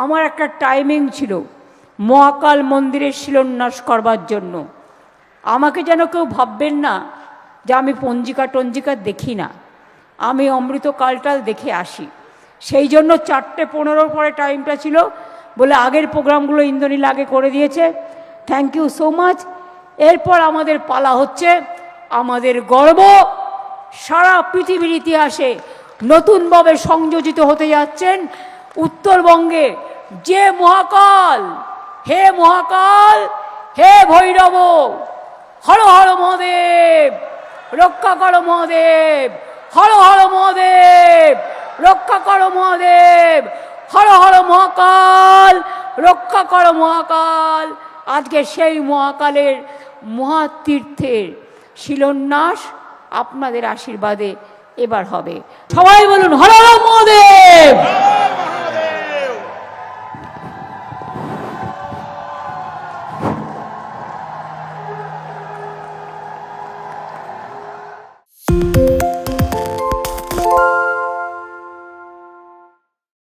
আমার একটা টাইমিং ছিল মহাকাল মন্দিরের শিলান্যাস করবার জন্য। আমাকে যেন কেউ ভাববেন না যে আমি পঞ্জিকা টঞ্জিকা দেখি না, আমি অমৃতকালটাল দেখে আসি। সেই জন্য 4:15 পরে টাইমটা ছিল বলে আগের প্রোগ্রামগুলো ইন্দ্রনীল আগে করে দিয়েছে। Thank you so much. এরপর আমাদের পালা হচ্ছে, আমাদের গর্ব সারা পৃথিবীর ইতিহাসে নতুনভাবে সংযোজিত হতে যাচ্ছেন উত্তরবঙ্গে যে মহাকাল, হে মহাকাল, হে ভৈরব, হর হর মহাদেব, রক্ষা করো মহাদেব, হর হর মহাদেব, রক্ষা করো মহাদেব, হর হর মহাকাল, রক্ষা করো মহাকাল। আজকে সেই মহাকালের মহাতীর্থের শিলান্যাস আপনাদের আশীর্বাদে এবার হবে। সবাই বলুন হর হর মহাদেব।